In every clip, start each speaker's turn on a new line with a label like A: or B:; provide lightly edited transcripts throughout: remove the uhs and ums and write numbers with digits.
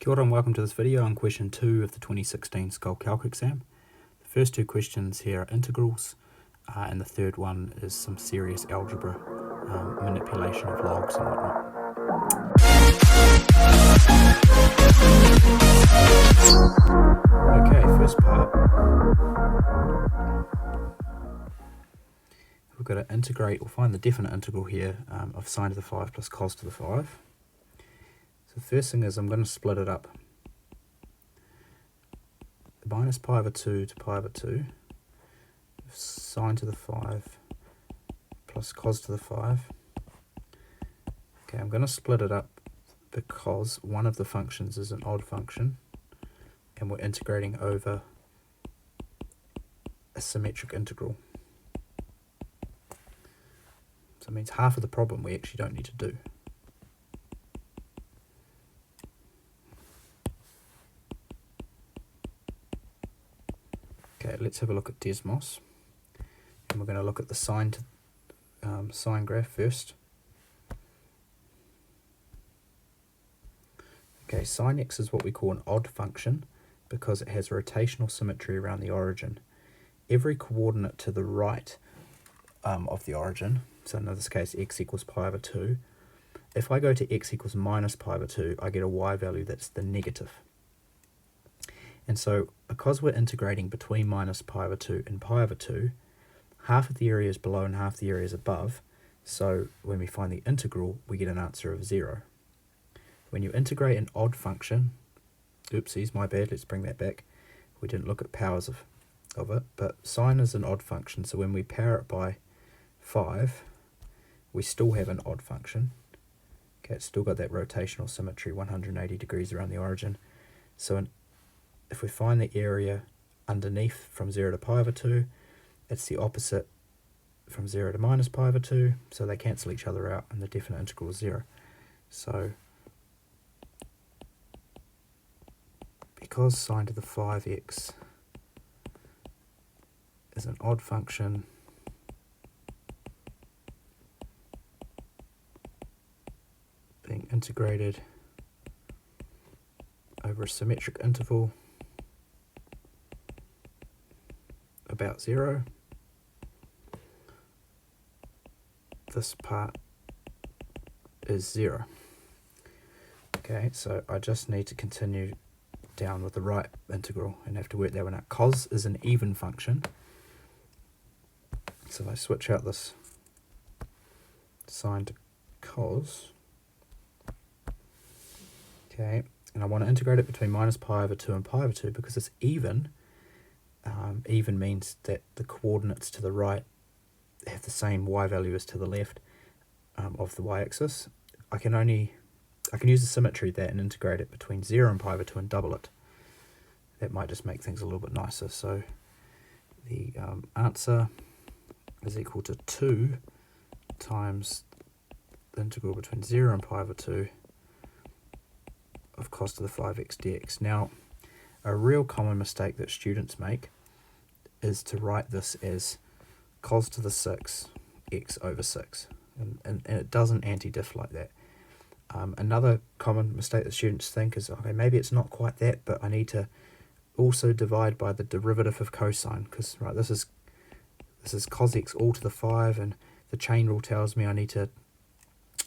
A: Kia ora and welcome to this video on question 2 of the 2016 School Calc exam. The first two questions here are integrals, and the third one is some serious algebra, manipulation of logs and whatnot. Okay, first part. We've got to integrate or find the definite integral here of sine to the 5 plus cos to the 5. So the first thing is I'm going to split it up. Minus pi over 2 to pi over 2, sine to the 5 plus cos to the 5. Okay, I'm going to split it up because one of the functions is an odd function and we're integrating over a symmetric integral. So it means half of the problem we actually don't need to do. Okay, let's have a look at Desmos, and we're going to look at the sine graph first. Okay, sine x is what we call an odd function because it has rotational symmetry around the origin. Every coordinate to the right of the origin, so in this case x equals pi over 2, if I go to x equals minus pi over 2, I get a y value that's the negative. And so, because we're integrating between minus pi over 2 and pi over 2, half of the area is below and half the area is above. So, when we find the integral, we get an answer of 0. When you integrate an odd function, oopsies, my bad, let's bring that back. We didn't look at powers of it, but sine is an odd function, so when we power it by 5, we still have an odd function. Okay, it's still got that rotational symmetry, 180 degrees around the origin. So, if we find the area underneath from 0 to pi over 2, it's the opposite from 0 to minus pi over 2, so they cancel each other out and the definite integral is 0. So, because sine to the 5x is an odd function, being integrated over a symmetric interval about 0, this part is 0. Okay, so I just need to continue down with the right integral and have to work that one out. Cos is an even function, so if I switch out this sine to cos, okay, and I want to integrate it between minus pi over 2 and pi over 2 because it's even. Even means that the coordinates to the right have the same y value as to the left of the y-axis. I can use the symmetry of that and integrate it between 0 and pi over 2 and double it. That might just make things a little bit nicer. So the answer is equal to 2 times the integral between 0 and pi over 2 of cos to the 5x dx. Now, a real common mistake that students make is to write this as cos to the 6 x over 6, and it doesn't anti-diff like that. Another common mistake that students think is, okay, maybe it's not quite that, but I need to also divide by the derivative of cosine, because right, this is cos x all to the 5, and the chain rule tells me I need to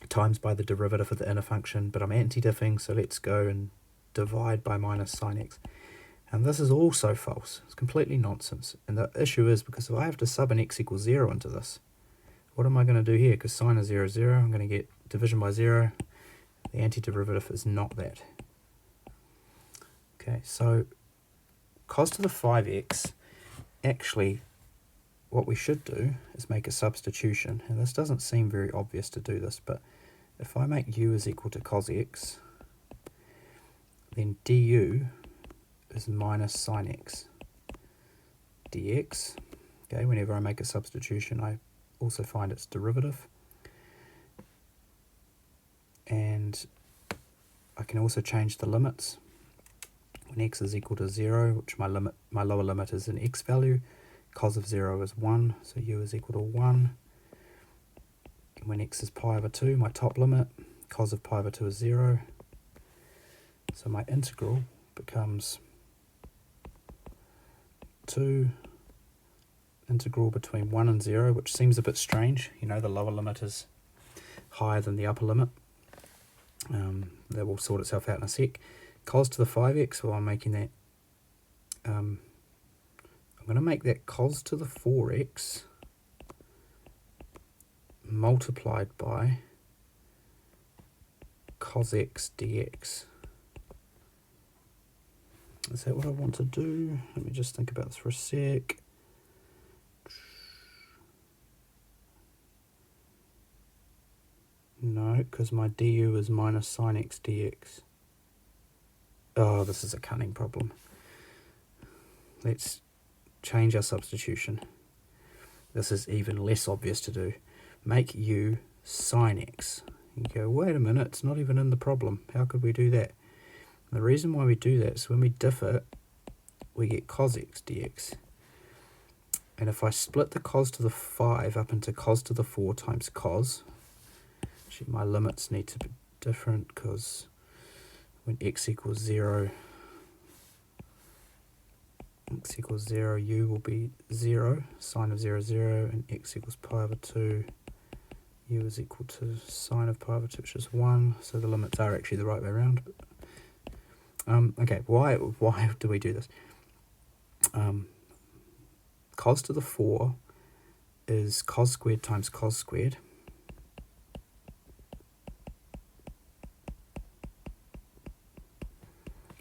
A: times by the derivative of the inner function, but I'm anti-diffing, so let's go and divide by minus sine x. And this is also false. It's completely nonsense. And the issue is because if I have to sub an x equals 0 into this, what am I going to do here? Because sine is 0, 0, I'm going to get division by 0. The antiderivative is not that. Okay, so cos to the 5x, actually, what we should do is make a substitution. And this doesn't seem very obvious to do this, but if I make u is equal to cos x, then du is minus sine x dx. Okay, whenever I make a substitution, I also find its derivative. And I can also change the limits. When x is equal to 0, which my lower limit is an x value, cos of 0 is 1, so u is equal to 1. When x is pi over 2, my top limit, cos of pi over 2 is 0. So my integral becomes 2 integral between 1 and 0, which seems a bit strange. You know, the lower limit is higher than the upper limit. That will sort itself out in a sec. Cos to the 5x, well, I'm making that, I'm going to make that cos to the 4x multiplied by cos x dx. Is that what I want to do? Let me just think about this for a sec. No, because my du is minus sine x dx. Oh, this is a cunning problem. Let's change our substitution. This is even less obvious to do. Make u sine x. You go, wait a minute, it's not even in the problem. How could we do that? And the reason why we do that is when we diff it, we get cos x dx. And if I split the cos to the 5 up into cos to the 4 times cos, actually my limits need to be different because when x equals 0, u will be 0, sine of 0, 0, and x equals pi over 2, u is equal to sine of pi over 2, which is 1, so the limits are actually the right way around. Okay, why do we do this? Cos to the 4 is cos squared times cos squared.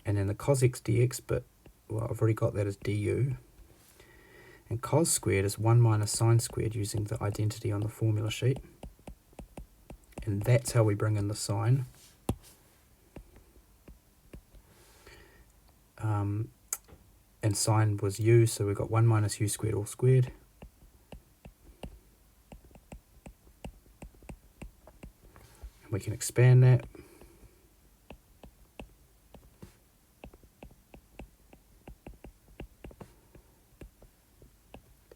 A: And then the cos x dx, but well, I've already got that as du. And cos squared is 1 minus sine squared using the identity on the formula sheet. And that's how we bring in the sine. And sine was u, so we've got 1 minus u squared all squared. And we can expand that.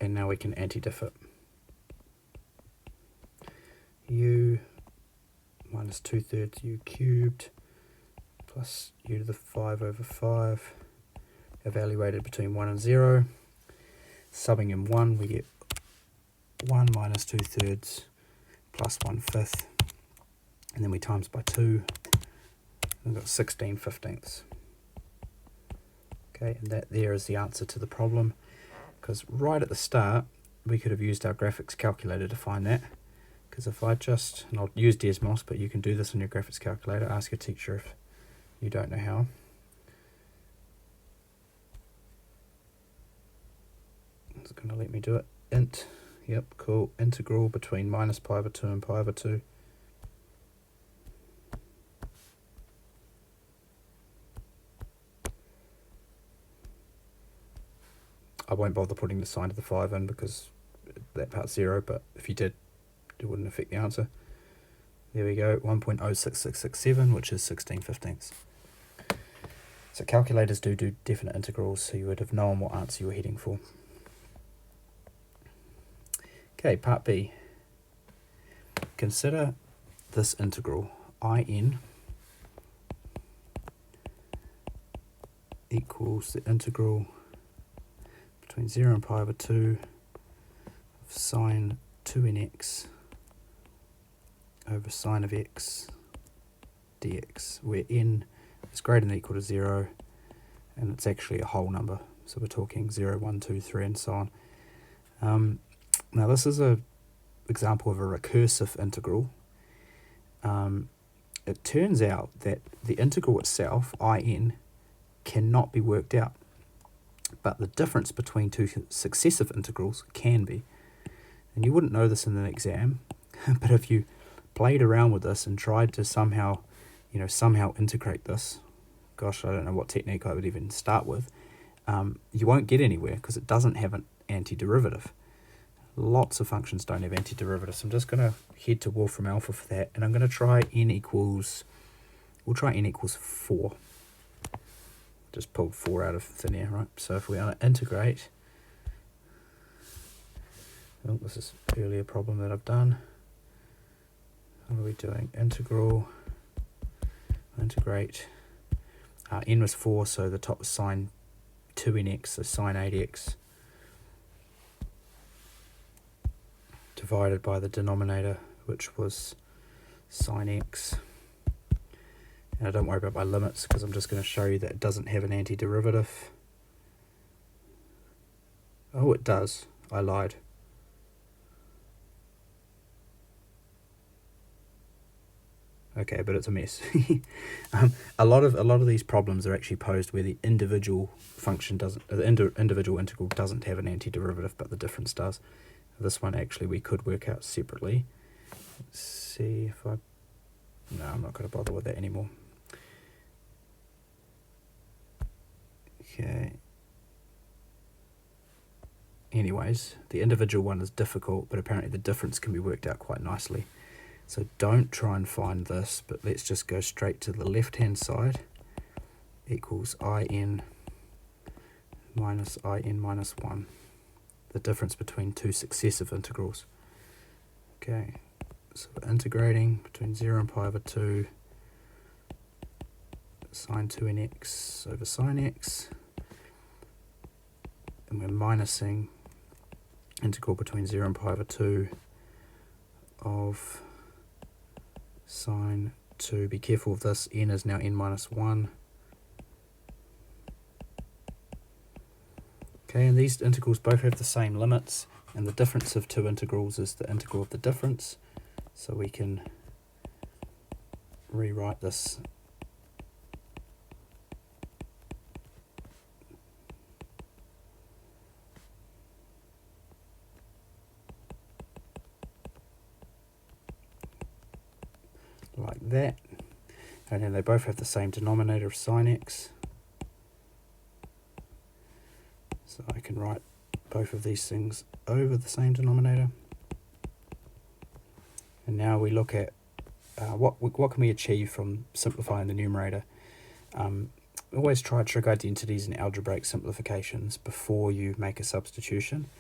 A: And now we can anti-diff it. U minus 2/3 u cubed plus u to the 5 over 5, evaluated between 1 and 0. Subbing in 1, we get 1 minus 2/3 plus 1/5, and then we times by 2, we've got 16/15. Okay, and that there is the answer to the problem, because right at the start, we could have used our graphics calculator to find that. Because if I just, and I'll use Desmos, but you can do this on your graphics calculator, ask your teacher if you don't know how. It's going to let me do it. Int, yep, cool, integral between minus pi over 2 and pi over 2. I won't bother putting the sign of the 5 in because that part's 0, but if you did, it wouldn't affect the answer. There we go, 1.06667, which is 16/15. So calculators do definite integrals, so you would have known what answer you were heading for. Okay, part B. Consider this integral, in equals the integral between 0 and pi over 2 of sine 2nx over sine of x dx, where n is greater than or equal to 0, and it's actually a whole number. So we're talking 0, 1, 2, 3, and so on. Now this is an example of a recursive integral. It turns out that the integral itself, in, cannot be worked out, but the difference between two successive integrals can be. And you wouldn't know this in an exam, but if you played around with this and tried to somehow integrate this, gosh, I don't know what technique I would even start with, you won't get anywhere because it doesn't have an antiderivative. Lots of functions don't have antiderivatives. I'm just going to head to Wolfram Alpha for that, and I'm going to try we'll try n equals 4. Just pulled 4 out of thin air, right? So if we want to integrate, oh, this is an earlier problem that I've done. What are we doing? Integrate N was 4, so the top was sine 2nx, so sine 8x, divided by the denominator, which was sine x. Now don't worry about my limits, because I'm just going to show you that it doesn't have an antiderivative. Oh, it does. I lied. Okay, but it's a mess. A lot of these problems are actually posed where the individual function doesn't, the individual integral doesn't have an antiderivative, but the difference does. This one actually we could work out separately. Let's see if I. No, I'm not going to bother with that anymore. Okay. Anyways, the individual one is difficult, but apparently the difference can be worked out quite nicely. So don't try and find this, but let's just go straight to the left-hand side. Equals in minus 1. The difference between two successive integrals. Okay, so we're integrating between 0 and pi over 2 sine 2nx over sine x. And we're minusing integral between 0 and pi over 2 of sine 2. Be careful of this, n is now n minus 1. Okay, and these integrals both have the same limits, and the difference of two integrals is the integral of the difference. So we can rewrite this like that, and then they both have the same denominator of sine x, so I can write both of these things over the same denominator. And now we look at what can we achieve from simplifying the numerator. Always try trig identities and algebraic simplifications before you make a substitution.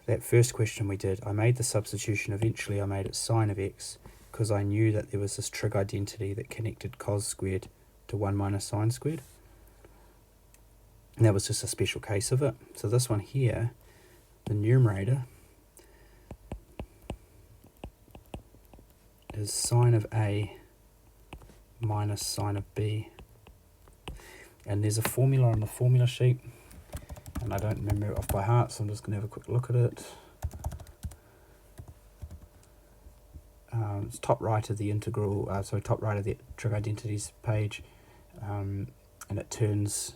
A: That first question we did, I made the substitution, eventually I made it sine of x, because I knew that there was this trig identity that connected cos squared to 1 minus sine squared. And that was just a special case of it. So this one here, the numerator is sine of A minus sine of B. And there's a formula on the formula sheet, and I don't remember it off by heart, so I'm just going to have a quick look at it. It's top right of the integral, top right of the trig identities page, and it turns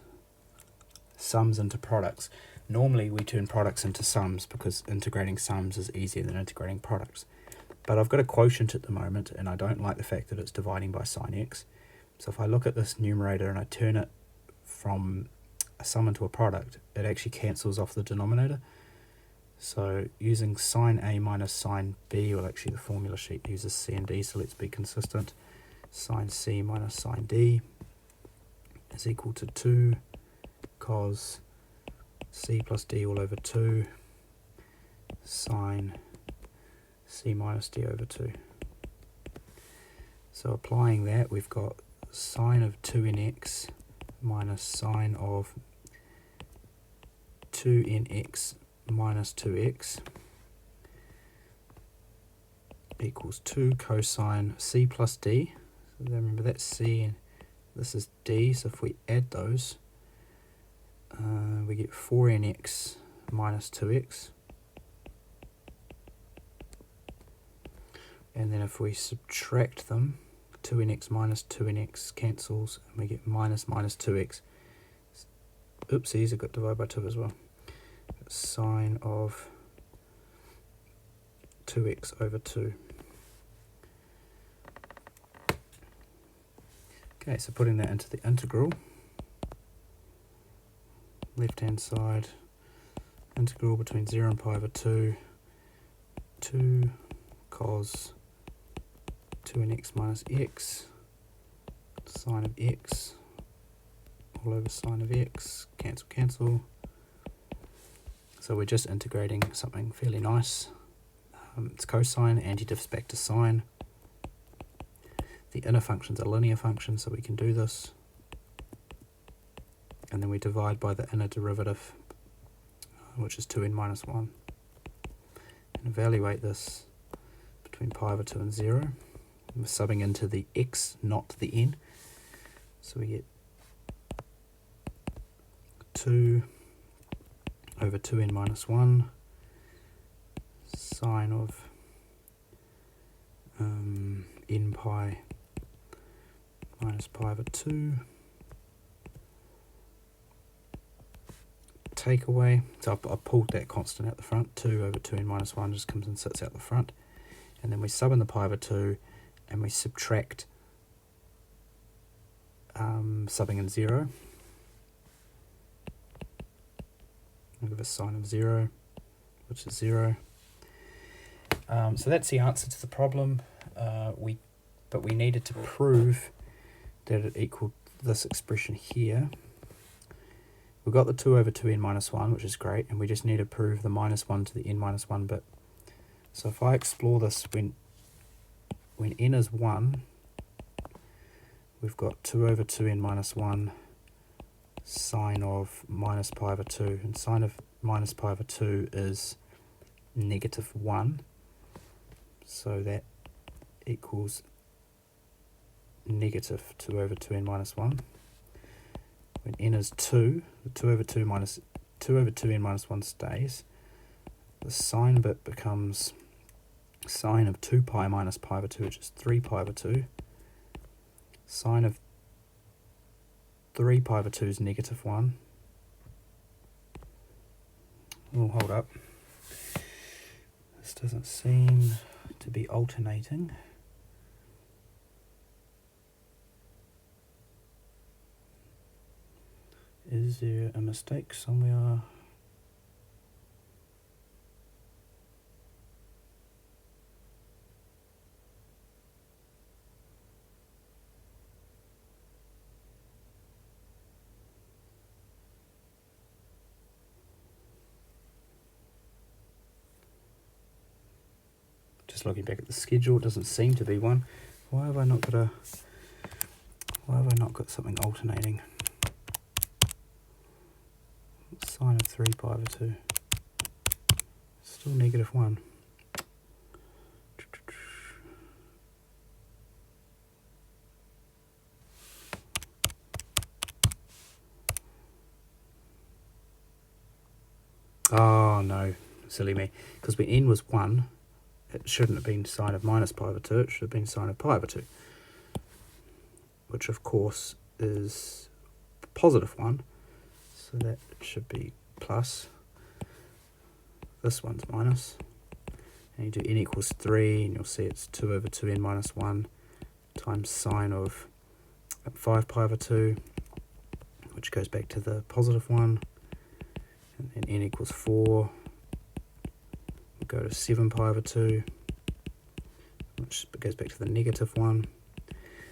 A: sums into products. Normally we turn products into sums because integrating sums is easier than integrating products. But I've got a quotient at the moment, and I don't like the fact that it's dividing by sine x. So if I look at this numerator and I turn it from a sum into a product, it actually cancels off the denominator. So using sine A minus sine B, well actually the formula sheet uses C and D, so let's be consistent. Sine C minus sine D is equal to 2 cos C plus D all over 2 sine C minus D over 2. So applying that, we've got sine of 2nx minus sine of 2nx minus 2x equals 2 cosine C plus D. So remember that's C and this is D, so if we add those, we get 4nx minus 2x. And then if we subtract them, 2nx minus 2nx cancels, and we get minus 2x. Oopsies, I got divided by 2 as well. Sine of 2x over 2. Okay, so putting that into the integral, left hand side, integral between 0 and pi over 2, 2 cos 2nx minus x, sine of x, all over sine of x, cancel, cancel. So we're just integrating something fairly nice. It's cosine, antidifs back to sine. The inner function's a linear function, so we can do this. and then we divide by the inner derivative, which is 2n minus 1, and evaluate this between pi over 2 and 0. And we're subbing into the x, not the n, so we get 2 over 2n minus 1 sine of n pi minus pi over 2. Take away, so I pulled that constant out the front, 2 over 2n minus 1 just comes and sits out the front. And then we sub in the pi over 2 and we subtract subbing in 0. We'll give a sine of 0, which is 0. So that's the answer to the problem. But we needed to prove that it equaled this expression here. We've got the 2 over 2n minus 1, which is great, and we just need to prove the minus 1 to the n minus 1 bit. So if I explore this, when n is 1, we've got 2 over 2n minus 1 sine of minus pi over 2, and sine of minus pi over 2 is negative 1, so that equals negative 2 over 2n minus 1. When n is 2, the 2 over 2n minus 1 stays. The sine bit becomes sine of 2 pi minus pi over 2, which is 3 pi over 2. Sine of 3 pi over 2 is negative 1. Oh, hold up. This doesn't seem to be alternating. Is there a mistake somewhere? Just looking back at the schedule, it doesn't seem to be one. Why have I not got something alternating? Sine of 3 pi over 2. Still negative 1. Oh no, silly me. Because when n was 1, it shouldn't have been sine of minus pi over 2, it should have been sine of pi over 2. Which of course is positive 1. So that should be plus. This one's minus. And you do n equals 3, and you'll see it's 2 over 2n minus 1 times sine of 5 pi over 2, which goes back to the positive 1. And then n equals 4. We'll go to 7 pi over 2, which goes back to the negative 1.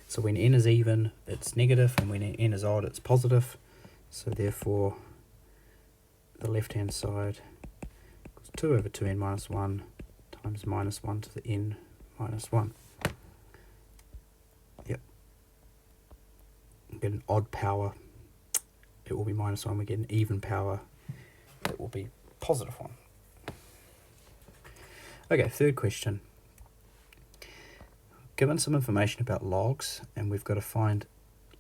A: So when n is even, it's negative, and when n is odd, it's positive. So therefore, the left-hand side equals 2 over 2n minus 1 times minus 1 to the n minus 1. Yep. We get an odd power, it will be minus 1. We get an even power, it will be positive 1. Okay, third question. Given some information about logs, and we've got to find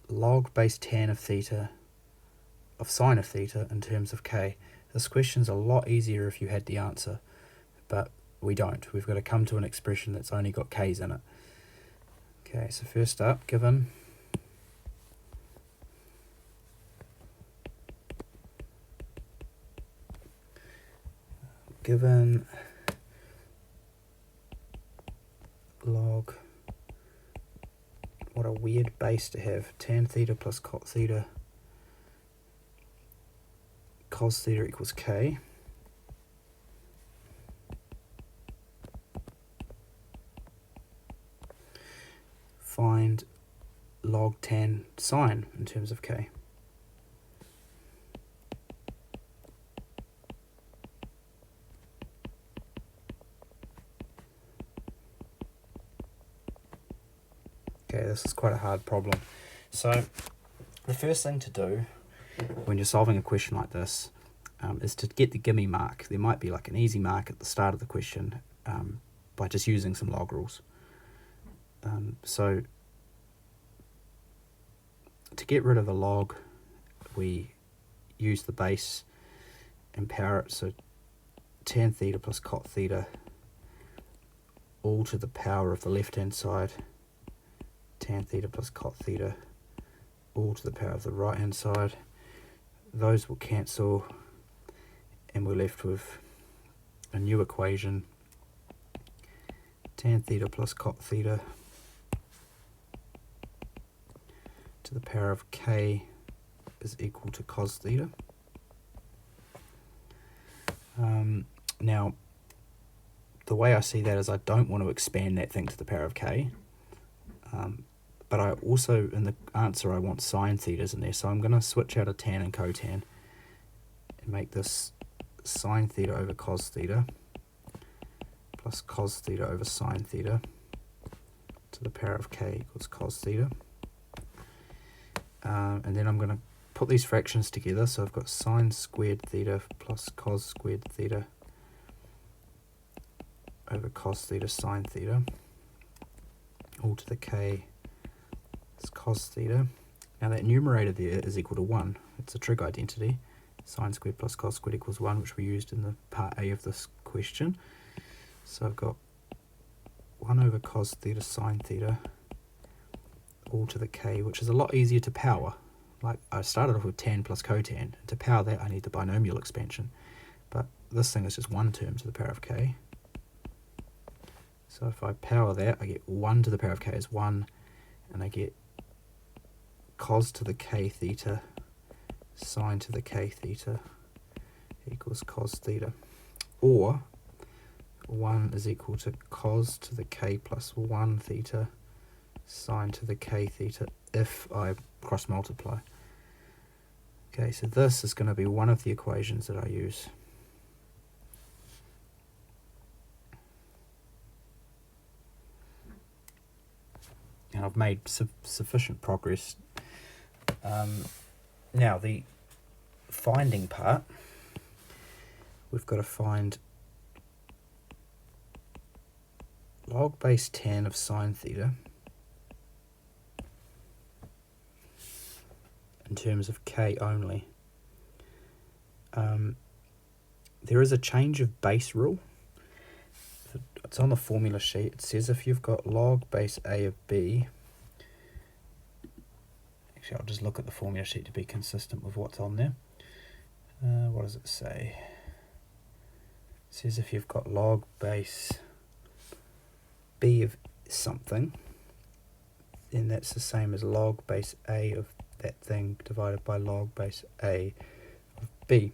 A: log base tan of theta of sine of theta in terms of k. This question's a lot easier if you had the answer, but we don't. We've got to come to an expression that's only got k's in it. Okay, so first up, given log, what a weird base to have, tan theta plus cot theta, cos theta equals k. Find log tan sine in terms of k. Okay, this is quite a hard problem. So the first thing to do when you're solving a question like this is to get the gimme mark. There might be like an easy mark at the start of the question by just using some log rules. So to get rid of a log, we use the base and power it, so tan theta plus cot theta all to the power of the left hand side, tan theta plus cot theta all to the power of the right hand side. Those will cancel and we're left with a new equation, tan theta plus cot theta to the power of k is equal to cos theta. Now, the way I see that is I don't want to expand that thing to the power of k, but I also, in the answer, I want sine thetas in there, so I'm going to switch out a tan and cotan and make this sine theta over cos theta plus cos theta over sine theta to the power of k equals cos theta. And then I'm going to put these fractions together, so I've got sine squared theta plus cos squared theta over cos theta sine theta all to the k is cos theta. Now that numerator there is equal to 1. It's a trig identity. Sine squared plus cos squared equals 1, which we used in the part A of this question. So I've got 1 over cos theta sine theta all to the k, which is a lot easier to power. Like I started off with tan plus cotan. To power that I need the binomial expansion, but this thing is just one term to the power of k. So if I power that, I get 1 to the power of k is 1, and I get cos to the k theta sine to the k theta equals cos theta, or 1 is equal to cos to the k plus 1 theta sine to the k theta if I cross multiply. Okay, so this is going to be one of the equations that I use. And I've made sufficient progress. Now the finding part, we've got to find log base tan of sine theta in terms of k only. There is a change of base rule. It's on the formula sheet. It says if you've got log base a of b, actually I'll just look at the formula sheet to be consistent with what's on there. What does it say? It says if you've got log base b of something, then that's the same as log base a of that thing divided by log base a of b.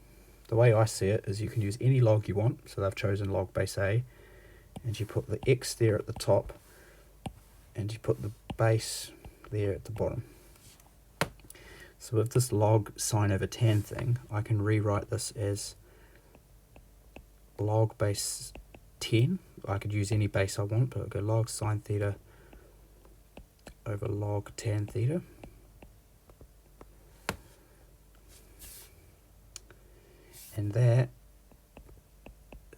A: The way I see it is you can use any log you want, so they've chosen log base a, and you put the x there at the top, and you put the base there at the bottom. So with this log sine over tan thing, I can rewrite this as log base 10. I could use any base I want, but I'll go log sine theta over log tan theta. And that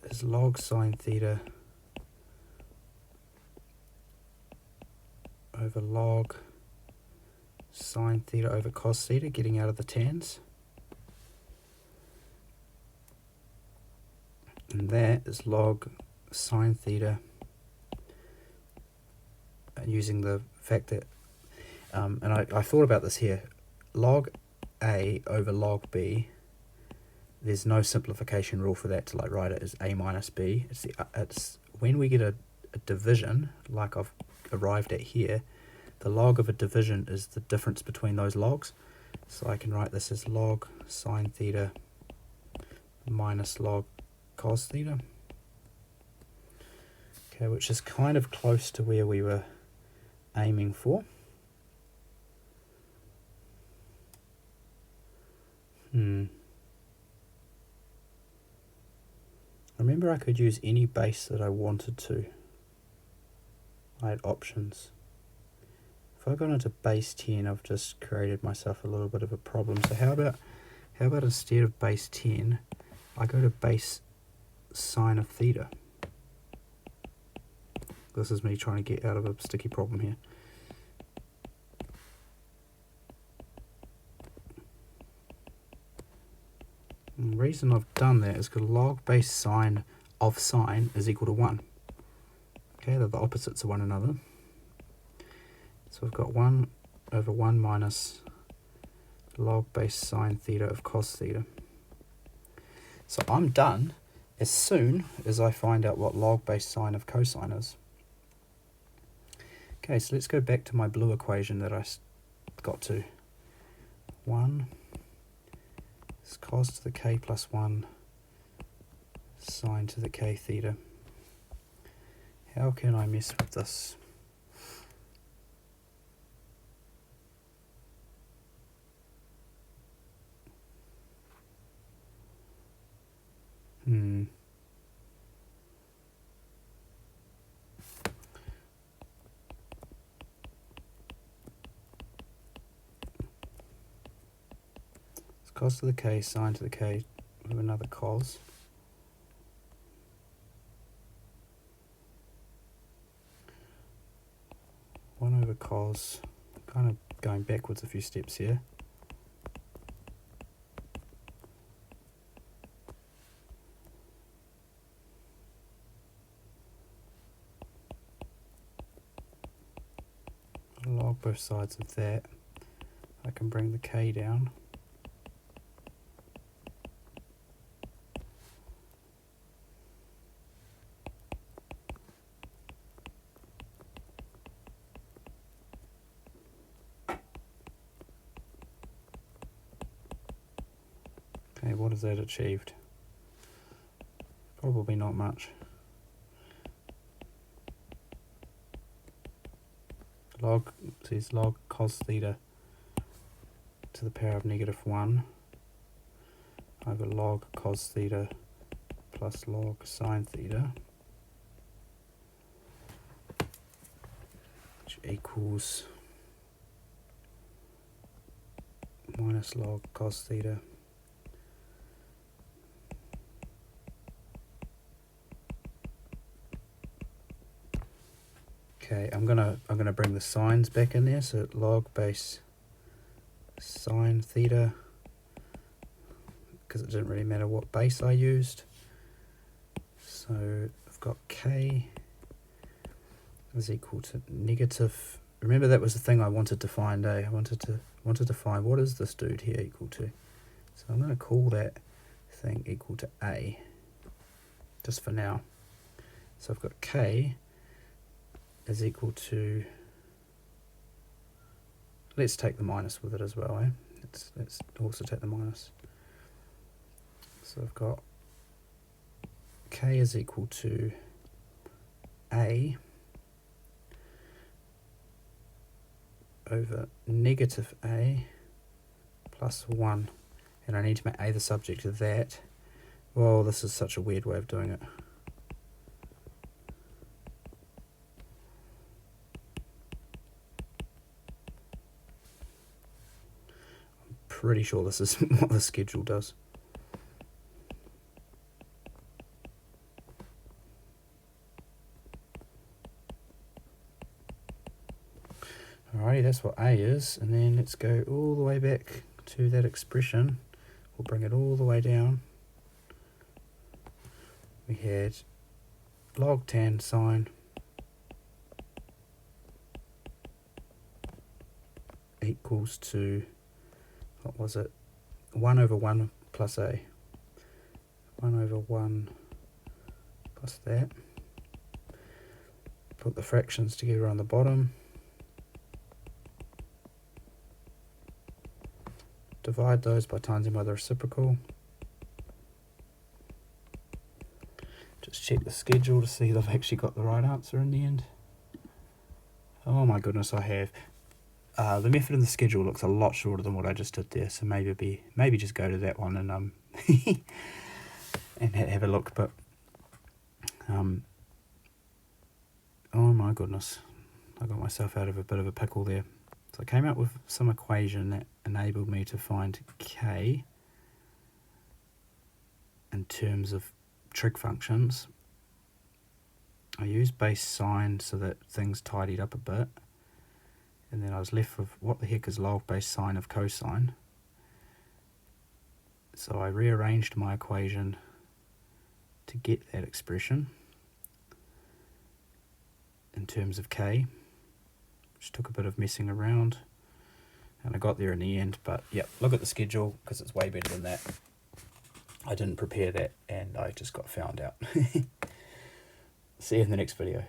A: is log sine theta over log sine theta over cos theta, getting out of the tans. And that is log sine theta, and using the fact that, and I thought about this here, log a over log b, there's no simplification rule for that to like write it as a minus b. It's when we get a division, like I've arrived at here, the log of a division is the difference between those logs. So I can write this as log sine theta minus log cos theta. Okay, which is kind of close to where we were aiming for. Remember, I could use any base that I wanted to. I had options if I go into base 10, I've just created myself a little bit of a problem. So how about instead of base 10, I go to base sine of theta. This is me trying to get out of a sticky problem here. And the reason I've done that is because log base sine of sine is equal to 1. Okay, they're the opposites of one another. So I've got 1 over 1 minus log base sine theta of cos theta. So I'm done as soon as I find out what log base sine of cosine is. Okay, so let's go back to my blue equation that I got to. 1 is cos to the k plus 1 sine to the k theta. How can I mess with this? It's cos to the k, sine to the k with another cos. One over cos, kind of going backwards a few steps here. Log both sides of that. I can bring the k down. Okay, what has that achieved? Probably not much. Log says log cos theta to the power of -1 over log cos theta plus log sine theta, which equals minus log cos theta Okay, I'm gonna bring the sines back in there. So log base sine theta, because it didn't really matter what base I used. So I've got k is equal to negative. Remember, that was the thing I wanted to find. I wanted to find what is this dude here equal to. So I'm going to call that thing equal to a, just for now. So I've got k is equal to, let's take the minus with it as well, let's also take the minus. So I've got k is equal to a over negative a plus 1, and I need to make a the subject of that. Well, this is such a weird way of doing it. Pretty sure this is what the schedule does. Alrighty, that's what A is, and then let's go all the way back to that expression. We'll bring it all the way down. We had log tan sine equals to, what was it, 1 over 1 plus a. 1 over 1 plus that. Put the fractions together on the bottom. Divide those by times them by the reciprocal. Just check the schedule to see if I've actually got the right answer in the end. Oh my goodness, I have. The method in the schedule looks a lot shorter than what I just did there, so maybe just go to that one and and have a look. But oh my goodness, I got myself out of a bit of a pickle there. So I came up with some equation that enabled me to find k in terms of trig functions. I used base sine so that things tidied up a bit, and then I was left with what the heck is log base sine of cosine. So I rearranged my equation to get that expression in terms of k, which took a bit of messing around, and I got there in the end. But yeah, look at the schedule, because it's way better than that. I didn't prepare that, and I just got found out. See you in the next video.